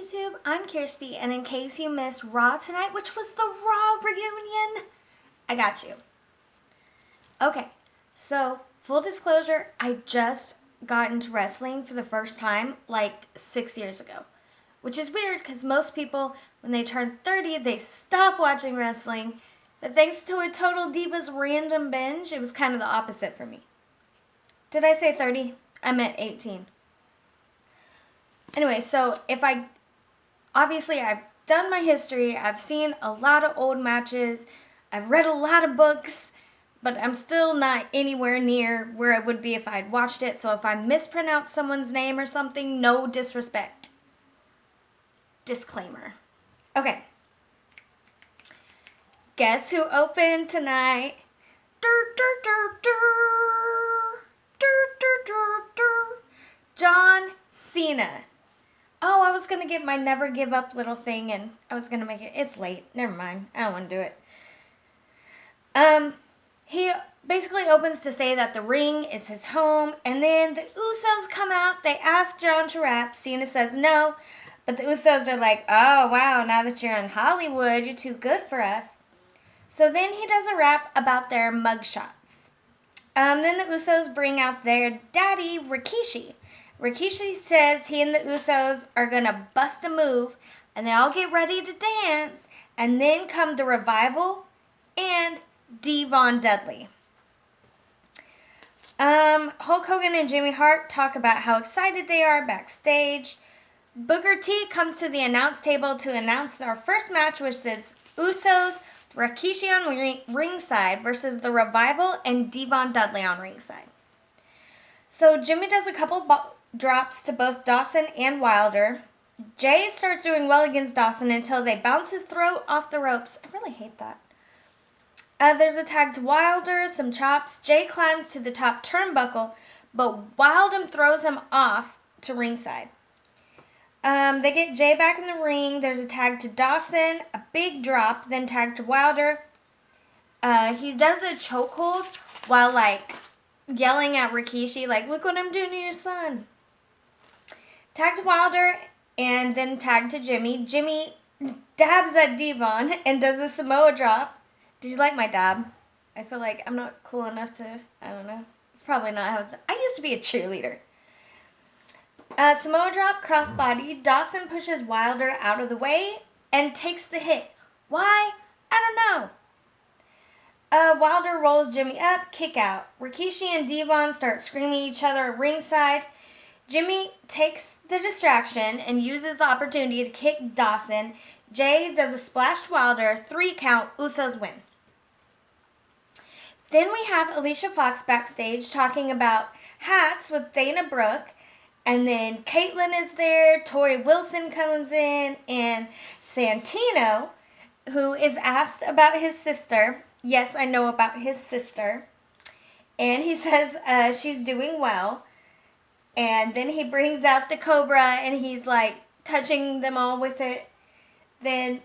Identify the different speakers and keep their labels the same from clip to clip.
Speaker 1: YouTube? I'm Kirsty, and in case you missed Raw tonight, which was the Raw reunion, I got you. Okay, so full disclosure, I just got into wrestling for the first time like 6 years ago, which is weird because most people, when they turn 30, they stop watching wrestling. But thanks to a Total Divas random binge, it was kind of the opposite for me. Did I say 30? I meant 18. Anyway, so obviously I've done my history, I've seen a lot of old matches, I've read a lot of books, but I'm still not anywhere near where I would be if I'd watched it, so if I mispronounce someone's name or something, no disrespect. Disclaimer. Okay. Guess who opened tonight? John Cena. Oh, I was going to get my never give up little thing, and I was going to make it. It's late. Never mind. I don't want to do it. He basically opens to say that the ring is his home, and then the Usos come out. They ask John to rap. Cena says no, but the Usos are like, oh, wow, now that you're in Hollywood, you're too good for us. So then he does a rap about their mugshots. Then the Usos bring out their daddy, Rikishi. Rikishi says he and the Usos are going to bust a move, and they all get ready to dance, and then come the Revival and Devon Dudley. Hulk Hogan and Jimmy Hart talk about how excited they are backstage. Booker T comes to the announce table to announce our first match, which is Usos, Rikishi on ringside versus the Revival and Devon Dudley on ringside. So Jimmy does a couple drops to both Dawson and Wilder. Jay starts doing well against Dawson until they bounce his throat off the ropes. I really hate that. There's a tag to Wilder, some chops. Jay climbs to the top turnbuckle, but Wilder throws him off to ringside. They get Jay back in the ring. There's a tag to Dawson, a big drop, then tag to Wilder. He does a chokehold while, yelling at Rikishi, look what I'm doing to your son. Tag to Wilder, and then tag to Jimmy. Jimmy dabs at Devon and does a Samoa drop. Did you like my dab? I feel like I'm not cool enough to, I don't know. It's probably not how it's done. I used to be a cheerleader. Samoa drop, crossbody. Dawson pushes Wilder out of the way and takes the hit. Why? I don't know. Wilder rolls Jimmy up, kick out. Rikishi and Devon start screaming at each other at ringside. Jimmy takes the distraction and uses the opportunity to kick Dawson. Jay does a splash to Wilder, 3 count, Usos win. Then we have Alicia Fox backstage talking about hats with Dana Brooke. And then Caitlyn is there, Tori Wilson comes in, and Santino, who is asked about his sister. Yes, I know about his sister. And he says she's doing well. And then he brings out the Cobra, and he's, touching them all with it. Then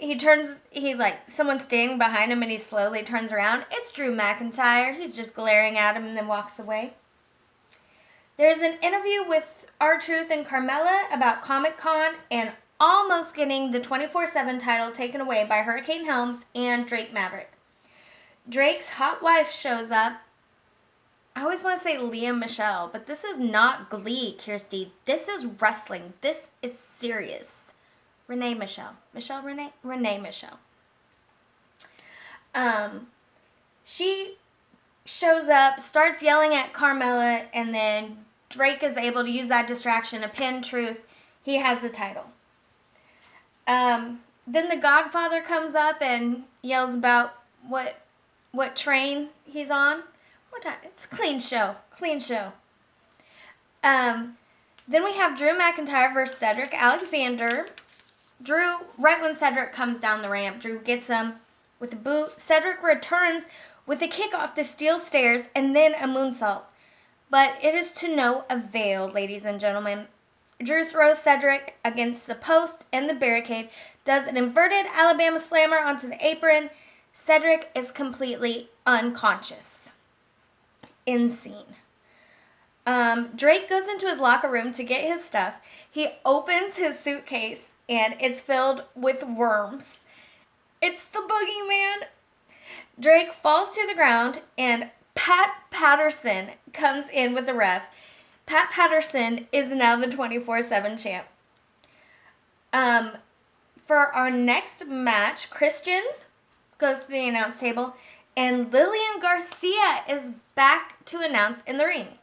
Speaker 1: someone's standing behind him, and he slowly turns around. It's Drew McIntyre. He's just glaring at him and then walks away. There's an interview with R-Truth and Carmella about Comic-Con and almost getting the 24/7 title taken away by Hurricane Helms and Drake Maverick. Drake's hot wife shows up. I always want to say Leah Michelle, but this is not Glee, Kirsty. This is wrestling. This is serious. Renee Michelle. Renee Michelle. She shows up, starts yelling at Carmella, and then Drake is able to use that distraction to pin Truth. He has the title. Then the Godfather comes up and yells about what train he's on. It's a clean show. Then we have Drew McIntyre versus Cedric Alexander. Drew, right when Cedric comes down the ramp, Drew gets him with a boot. Cedric returns with a kick off the steel stairs and then a moonsault. But it is to no avail, ladies and gentlemen. Drew throws Cedric against the post and the barricade, does an inverted Alabama slammer onto the apron. Cedric is completely unconscious. Insane. Drake goes into his locker room to get his stuff. He opens his suitcase and it's filled with worms. It's the boogeyman. Drake falls to the ground and Pat Patterson comes in with the ref. Pat Patterson is now the 24/7 champ. For our next match, Christian goes to the announce table and Lillian Garcia is back to announce in the ring.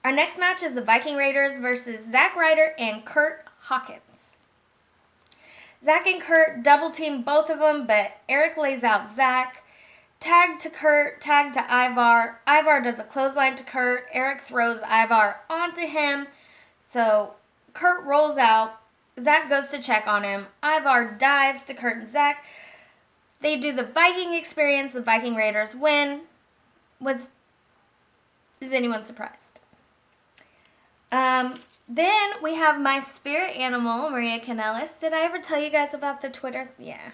Speaker 1: Our next match is the Viking Raiders versus Zack Ryder and Kurt Hawkins. Zack and Kurt double team both of them, but Eric lays out Zack. Tag to Kurt, tag to Ivar. Ivar does a clothesline to Kurt. Eric throws Ivar onto him. So Kurt rolls out. Zack goes to check on him. Ivar dives to Kurt and Zack. They do the Viking experience. The Viking Raiders win. Is anyone surprised? Then we have my spirit animal, Maria Kanellis. Did I ever tell you guys about the Twitter? Yeah.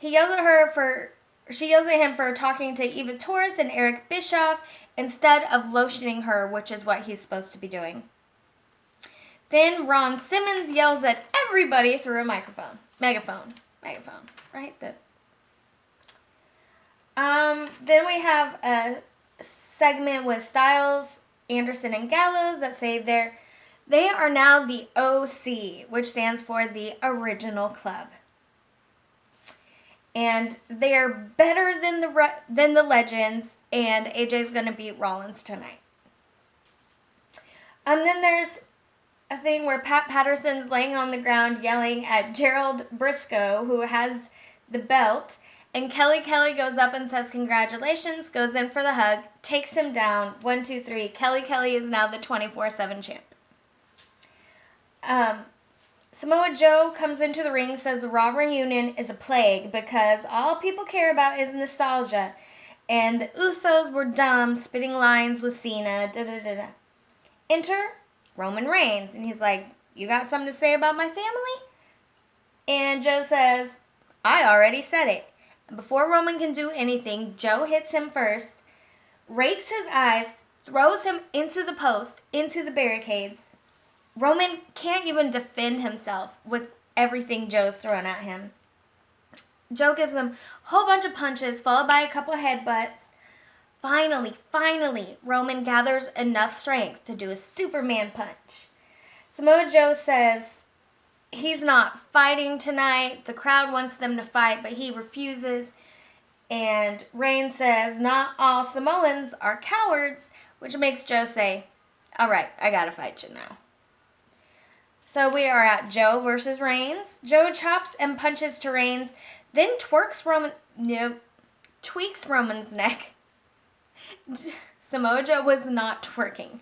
Speaker 1: She yells at him for talking to Eva Torres and Eric Bischoff instead of lotioning her, which is what he's supposed to be doing. Then Ron Simmons yells at everybody through a megaphone, right? Then we have a segment with Styles, Anderson, and Gallows that say they are now the OC, which stands for the Original Club. And they are better than the Legends, and AJ's going to beat Rollins tonight. Then there's a thing where Pat Patterson's laying on the ground yelling at Gerald Briscoe, who has the belt, and Kelly goes up and says congratulations, goes in for the hug, takes him down, 1, 2, 3. Kelly is now the 24/7 champ. Samoa Joe comes into the ring, says the Raw reunion is a plague because all people care about is nostalgia. And the Usos were dumb, spitting lines with Cena, da-da-da-da. Enter Roman Reigns, and he's like, you got something to say about my family? And Joe says, I already said it. Before Roman can do anything, Joe hits him first, rakes his eyes, throws him into the post, into the barricades. Roman can't even defend himself with everything Joe's throwing at him. Joe gives him a whole bunch of punches, followed by a couple of headbutts. Finally, Roman gathers enough strength to do a Superman punch. Samoa Joe says he's not fighting tonight. The crowd wants them to fight, but he refuses. And Reigns says not all Samoans are cowards, which makes Joe say, all right, I gotta fight you now. So we are at Joe versus Reigns. Joe chops and punches to Reigns, then tweaks Roman's neck. Samoa Joe was not twerking.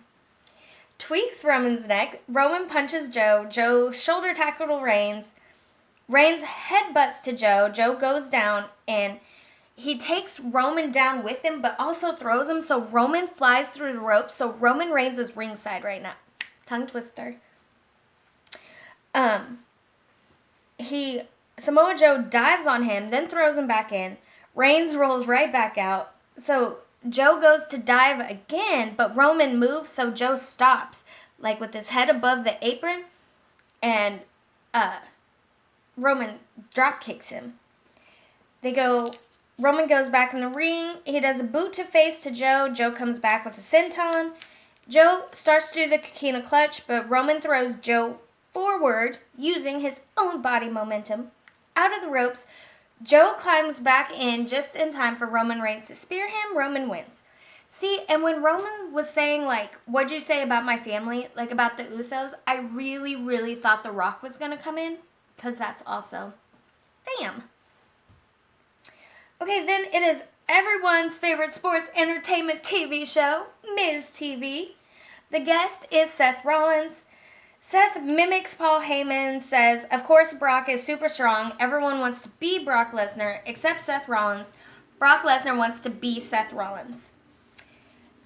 Speaker 1: Tweaks Roman's neck. Roman punches Joe. Joe shoulder tackle Reigns. Reigns headbutts to Joe. Joe goes down and he takes Roman down with him, but also throws him so Roman flies through the ropes. So Roman Reigns is ringside right now. Tongue twister. Samoa Joe dives on him, then throws him back in. Reigns rolls right back out. So Joe goes to dive again, but Roman moves, so Joe stops, like with his head above the apron, and Roman drop kicks him. Roman goes back in the ring. He does a boot to face to Joe. Joe comes back with a senton. Joe starts to do the Coquina clutch, but Roman throws Joe forward using his own body momentum out of the ropes. Joe climbs back in just in time for Roman Reigns to spear him. Roman wins. See, and when Roman was saying, like, what'd you say about my family, like about the Usos, I really, really thought The Rock was going to come in, because that's also fam. Okay, then it is everyone's favorite sports entertainment TV show, Miz TV. The guest is Seth Rollins. Seth mimics Paul Heyman, says, of course Brock is super strong. Everyone wants to be Brock Lesnar except Seth Rollins. Brock Lesnar wants to be Seth Rollins.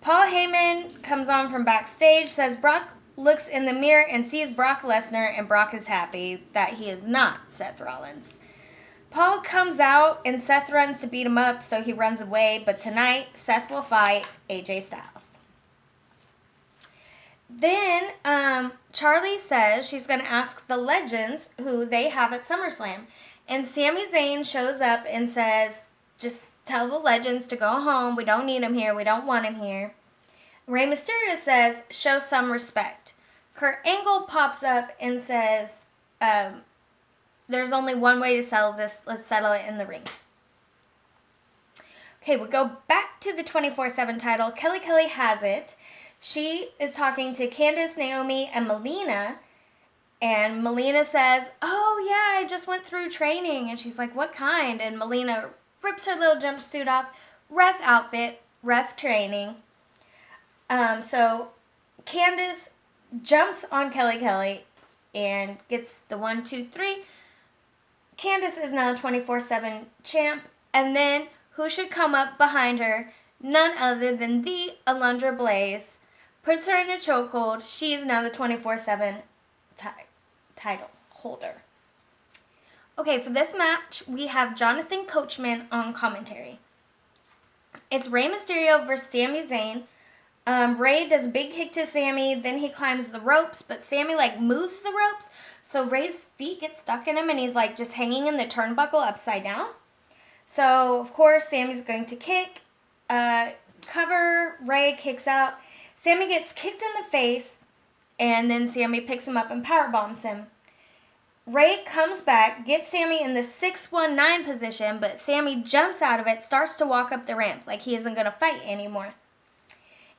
Speaker 1: Paul Heyman comes on from backstage, says Brock looks in the mirror and sees Brock Lesnar, and Brock is happy that he is not Seth Rollins. Paul comes out and Seth runs to beat him up, so he runs away, but tonight Seth will fight AJ Styles. Then Charlie says she's going to ask the legends who they have at SummerSlam. And Sami Zayn shows up and says, just tell the legends to go home. We don't need him here. We don't want him here. Rey Mysterio says, show some respect. Kurt Angle pops up and says, there's only one way to settle this. Let's settle it in the ring. Okay, we go back to the 24/7 title. Kelly has it. She is talking to Candice, Naomi, and Melina. And Melina says, oh, yeah, I just went through training. And she's like, what kind? And Melina rips her little jumpsuit off. Ref outfit, ref training. So Candice jumps on Kelly and gets the 1, 2, 3. Candice is now 24/7 champ. And then who should come up behind her? None other than the Alundra Blaze. Puts her in a chokehold. She is now the 24/7 title holder. Okay, for this match, we have Jonathan Coachman on commentary. It's Rey Mysterio versus Sami Zayn. Rey does a big kick to Sami, then he climbs the ropes, but Sami moves the ropes, so Rey's feet get stuck in him and he's just hanging in the turnbuckle upside down. So, of course, Sami's going to kick, cover, Rey kicks out. Sami gets kicked in the face, and then Sami picks him up and powerbombs him. Rey comes back, gets Sami in the 619 position, but Sami jumps out of it, starts to walk up the ramp like he isn't going to fight anymore.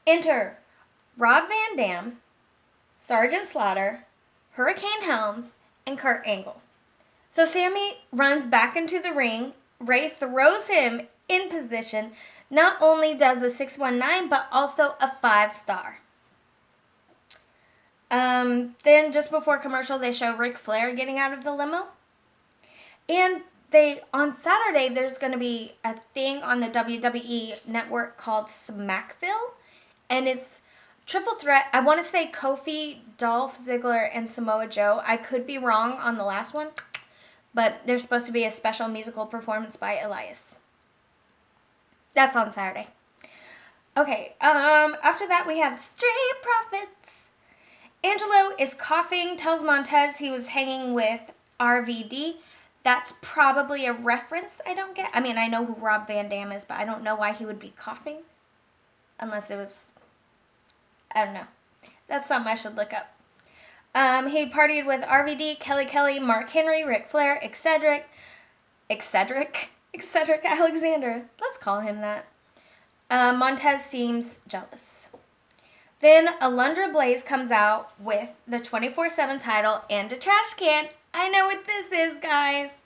Speaker 1: Enter Rob Van Dam, Sergeant Slaughter, Hurricane Helms, and Kurt Angle. So Sami runs back into the ring. Rey throws him in position. Not only does a 619, but also a 5-star. Then just before commercial, they show Ric Flair getting out of the limo. And on Saturday, there's going to be a thing on the WWE network called Smackville. And it's triple threat. I want to say Kofi, Dolph Ziggler, and Samoa Joe. I could be wrong on the last one. But there's supposed to be a special musical performance by Elias. That's on Saturday. Okay, after that we have Street Profits. Angelo is coughing, tells Montez he was hanging with RVD. That's probably a reference I don't get. I mean, I know who Rob Van Dam is, but I don't know why he would be coughing. Unless it was, I don't know. That's something I should look up. He partied with RVD, Kelly, Mark Henry, Ric Flair, Cedric Alexander. Let's call him that. Montez seems jealous. Then Alundra Blaze comes out with the 24/7 title and a trash can. I know what this is, guys.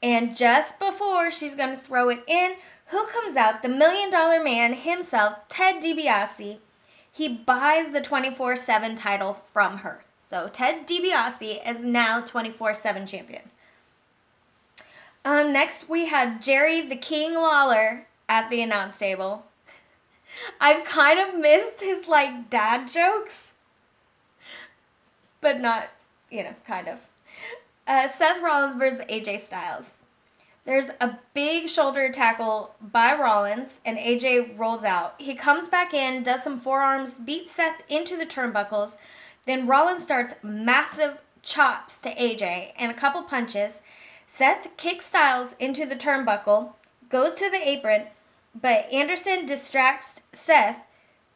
Speaker 1: And just before she's going to throw it in, who comes out? The $1 Million Man himself, Ted DiBiase. He buys the 24/7 title from her. So Ted DiBiase is now 24/7 champion. Next we have Jerry the King Lawler at the announce table. I've kind of missed his dad jokes, but not, kind of. Seth Rollins versus AJ Styles. There's a big shoulder tackle by Rollins, and AJ rolls out. He comes back in, does some forearms, beats Seth into the turnbuckles. Then Rollins starts massive chops to AJ and a couple punches. Seth kicks Styles into the turnbuckle, goes to the apron, but Anderson distracts Seth.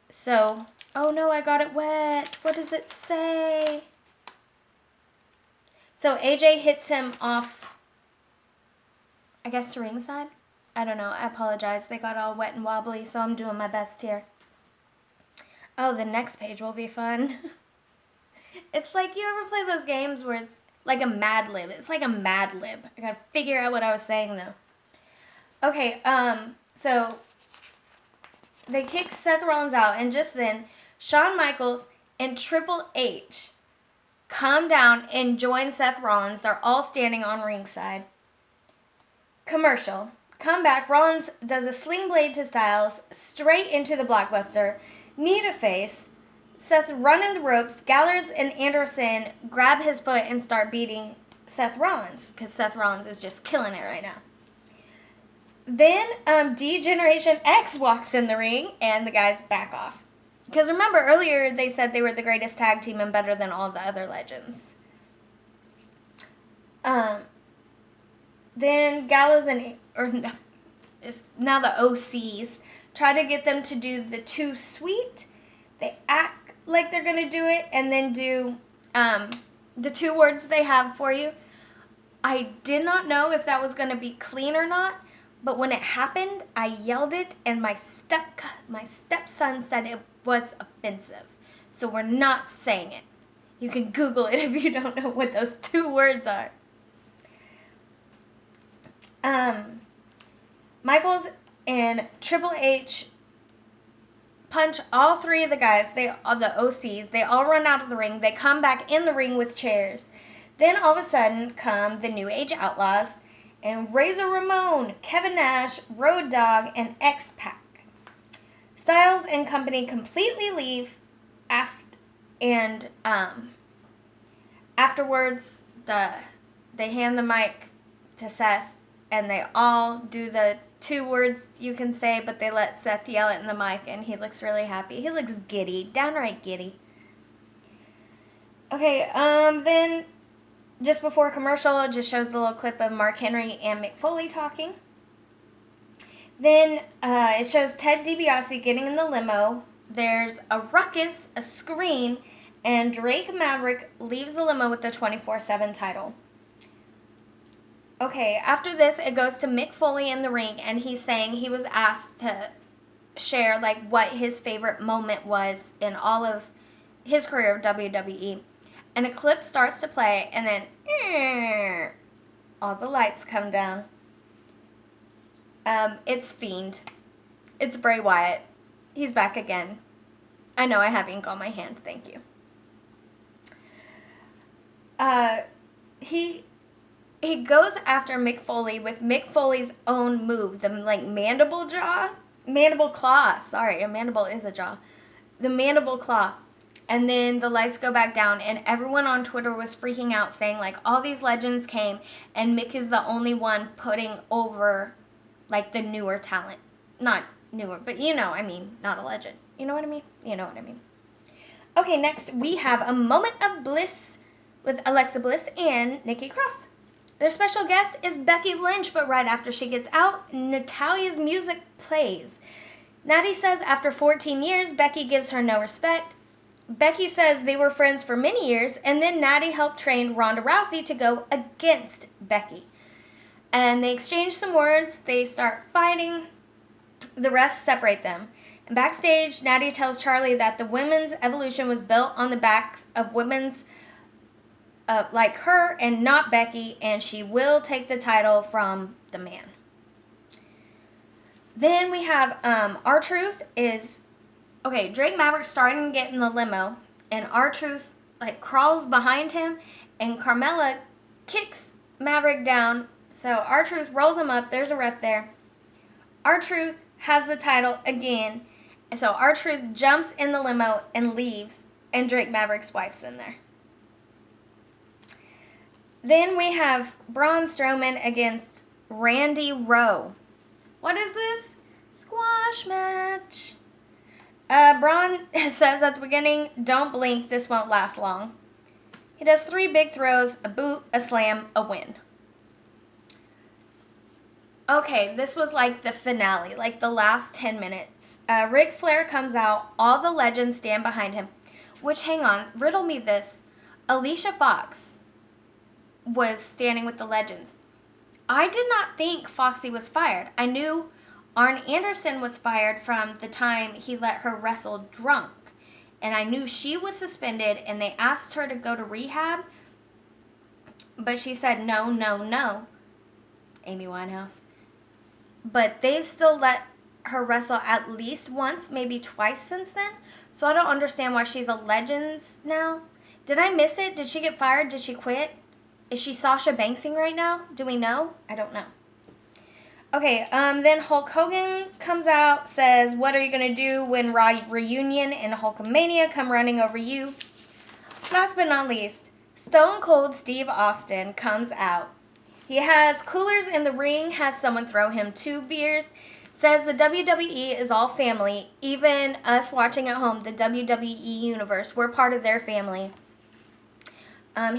Speaker 1: So, oh no, I got it wet. What does it say? So AJ hits him off, I guess, to ringside. I don't know. I apologize. They got all wet and wobbly, so I'm doing my best here. Oh, the next page will be fun. It's like, you ever play those games where it's like a Mad Lib? It's like a Mad Lib. I gotta figure out what I was saying, though. Okay, so they kick Seth Rollins out, and just then, Shawn Michaels and Triple H come down and join Seth Rollins. They're all standing on ringside. Commercial. Come back. Rollins does a sling blade to Styles, straight into the blockbuster. Knee to face. Seth running the ropes. Gallagher and Anderson grab his foot and start beating Seth Rollins, because Seth Rollins is just killing it right now. Then D-Generation X walks in the ring, and the guys back off. Because remember, earlier they said they were the greatest tag team and better than all the other legends. Then Gallows now the OCs try to get them to do the Too Sweet. They act like they're going to do it and then do the 2 words they have for you. I did not know if that was going to be clean or not, but when it happened, I yelled it, and my stepson said it was offensive. So we're not saying it. You can Google it if you don't know what those 2 words are. Michaels and Triple H punch all 3 of the guys, the OCs. They all run out of the ring. They come back in the ring with chairs. Then all of a sudden come the New Age Outlaws and Razor Ramon, Kevin Nash, Road Dogg, and X-Pac. Styles and company completely leave afterwards they hand the mic to Seth, and they all do the 2 words you can say, but they let Seth yell it in the mic, and he looks really happy. He looks giddy, downright giddy. Okay, then just before commercial, it just shows the little clip of Mark Henry and Mick Foley talking. Then it shows Ted DiBiase getting in the limo. There's a ruckus, a scream, and Drake Maverick leaves the limo with the 24/7 title. Okay, after this, it goes to Mick Foley in the ring, and he's saying he was asked to share, like, what his favorite moment was in all of his career of WWE. And a clip starts to play, and then all the lights come down. It's Fiend. It's Bray Wyatt. He's back again. I know I have ink on my hand. Thank you. He goes after Mick Foley with Mick Foley's own move, the mandible claw. Sorry, a mandible is a jaw. The mandible claw. And then the lights go back down, and everyone on Twitter was freaking out, saying, like, all these legends came, and Mick is the only one putting over, like, the newer talent. Not newer, but not a legend. You know what I mean? You know what I mean. Okay, next we have a moment of bliss with Alexa Bliss and Nikki Cross. Their special guest is Becky Lynch, but right after she gets out, Natalia's music plays. Natty says after 14 years, Becky gives her no respect. Becky says they were friends for many years, and then Natty helped train Ronda Rousey to go against Becky. And they exchange some words, they start fighting, the refs separate them. And backstage, Natty tells Charlie that the women's evolution was built on the backs of women's like her and not Becky, and she will take the title from the man. Then we have R-Truth is... Okay, Drake Maverick's starting to get in the limo, and R-Truth, like, crawls behind him, and Carmella kicks Maverick down, so R-Truth rolls him up. There's a ref there. R-Truth has the title again, and so R-Truth jumps in the limo and leaves, and Drake Maverick's wife's in there. Then we have Braun Strowman against Randy Rowe. What is this? Squash match. Braun says at the beginning, don't blink, this won't last long. He does 3 big throws, a boot, a slam, a win. Okay, this was like the finale, like the last 10 minutes. Ric Flair comes out, all the legends stand behind him. Which, hang on, riddle me this. Alicia Fox was standing with the legends. I did not think Foxy was fired. I knew Arn Anderson was fired from the time he let her wrestle drunk. And I knew she was suspended, and they asked her to go to rehab. But she said no, no, no. Amy Winehouse. But they've still let her wrestle at least once, maybe twice since then. So I don't understand why she's a Legends now. Did I miss it? Did she get fired? Did she quit? Is she Sasha Banksing right now? Do we know? I don't know. Okay, then Hulk Hogan comes out, says, what are you going to do when Raw Reunion and Hulkamania come running over you? Last but not least, Stone Cold Steve Austin comes out. He has coolers in the ring, has someone throw him 2 beers, says the WWE is all family. Even us watching at home, the WWE Universe, we're part of their family.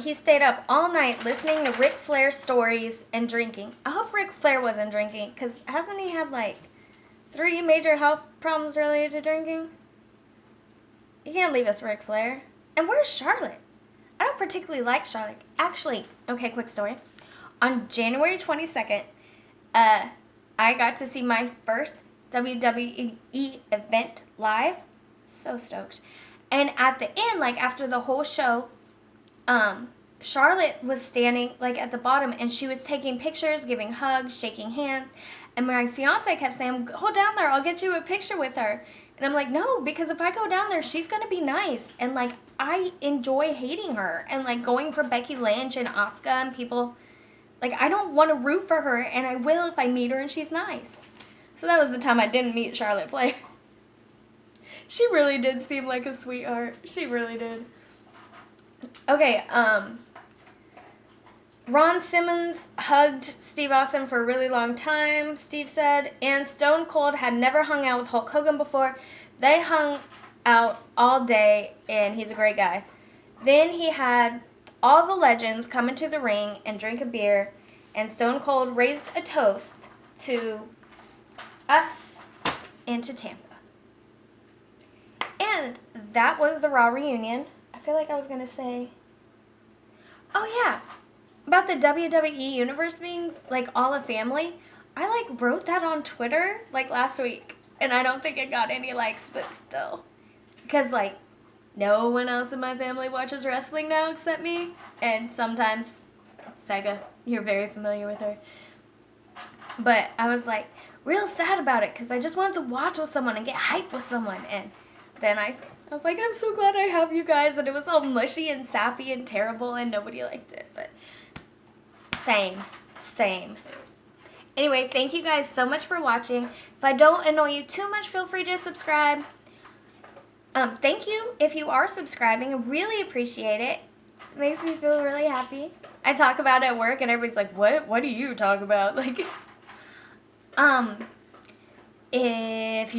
Speaker 1: He stayed up all night listening to Ric Flair stories and drinking. I hope Ric Flair wasn't drinking, because hasn't he had like 3 major health problems related to drinking? You can't leave us, Ric Flair. And where's Charlotte? I don't particularly like Charlotte. Actually, okay, quick story. On January 22nd, I got to see my first WWE event live. So stoked. And at the end, like after the whole show, Charlotte was standing like at the bottom and she was taking pictures, giving hugs, shaking hands. And my fiance kept saying, go down there, I'll get you a picture with her. And I'm like, no, because if I go down there, she's going to be nice. And like, I enjoy hating her and like going for Becky Lynch and Asuka and people. Like, I don't want to root for her, and I will if I meet her and she's nice. So that was the time I didn't meet Charlotte Flair. She really did seem like a sweetheart. She really did. Okay, Ron Simmons hugged Steve Austin for a really long time, Steve said, and Stone Cold had never hung out with Hulk Hogan before. They hung out all day, and he's a great guy. Then he had all the legends come into the ring and drink a beer, and Stone Cold raised a toast to us and to Tampa. And that was the Raw reunion. I feel like I was going to say, oh yeah, about the WWE Universe being like all a family. I like wrote that on Twitter like last week, and I don't think it got any likes, but still. Because like, no one else in my family watches wrestling now except me. And sometimes Sega, you're very familiar with her. But I was like real sad about it because I just wanted to watch with someone and get hyped with someone. And then I was like, I'm so glad I have you guys. And it was all mushy and sappy and terrible and nobody liked it. But same. Anyway, thank you guys so much for watching. If I don't annoy you too much, feel free to subscribe. Thank you if you are subscribing. I really appreciate it. It makes me feel really happy. I talk about it at work and everybody's like, what do you talk about? Like, if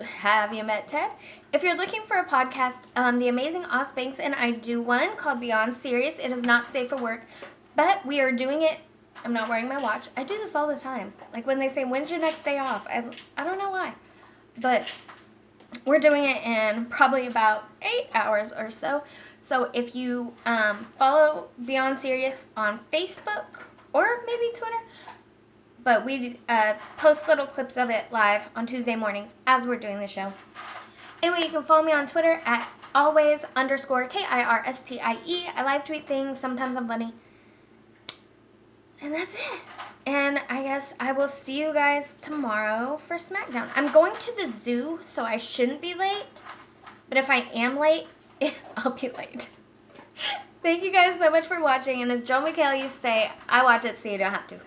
Speaker 1: have you met Ted? If you're looking for a podcast, the amazing Oz Banks and I do one called Beyond Serious. It is not safe for work, but we are doing it. I'm not wearing my watch. I do this all the time. Like when they say, when's your next day off? I don't know why, but we're doing it in probably about 8 hours or so. So if you follow Beyond Serious on Facebook or maybe Twitter, but we post little clips of it live on Tuesday mornings as we're doing the show. Anyway, you can follow me on Twitter at always_KIRSTIE. I live tweet things. Sometimes I'm funny. And that's it. And I guess I will see you guys tomorrow for SmackDown. I'm going to the zoo, so I shouldn't be late. But if I am late, I'll be late. Thank you guys so much for watching. And as Joel McHale used to say, I watch it so you don't have to.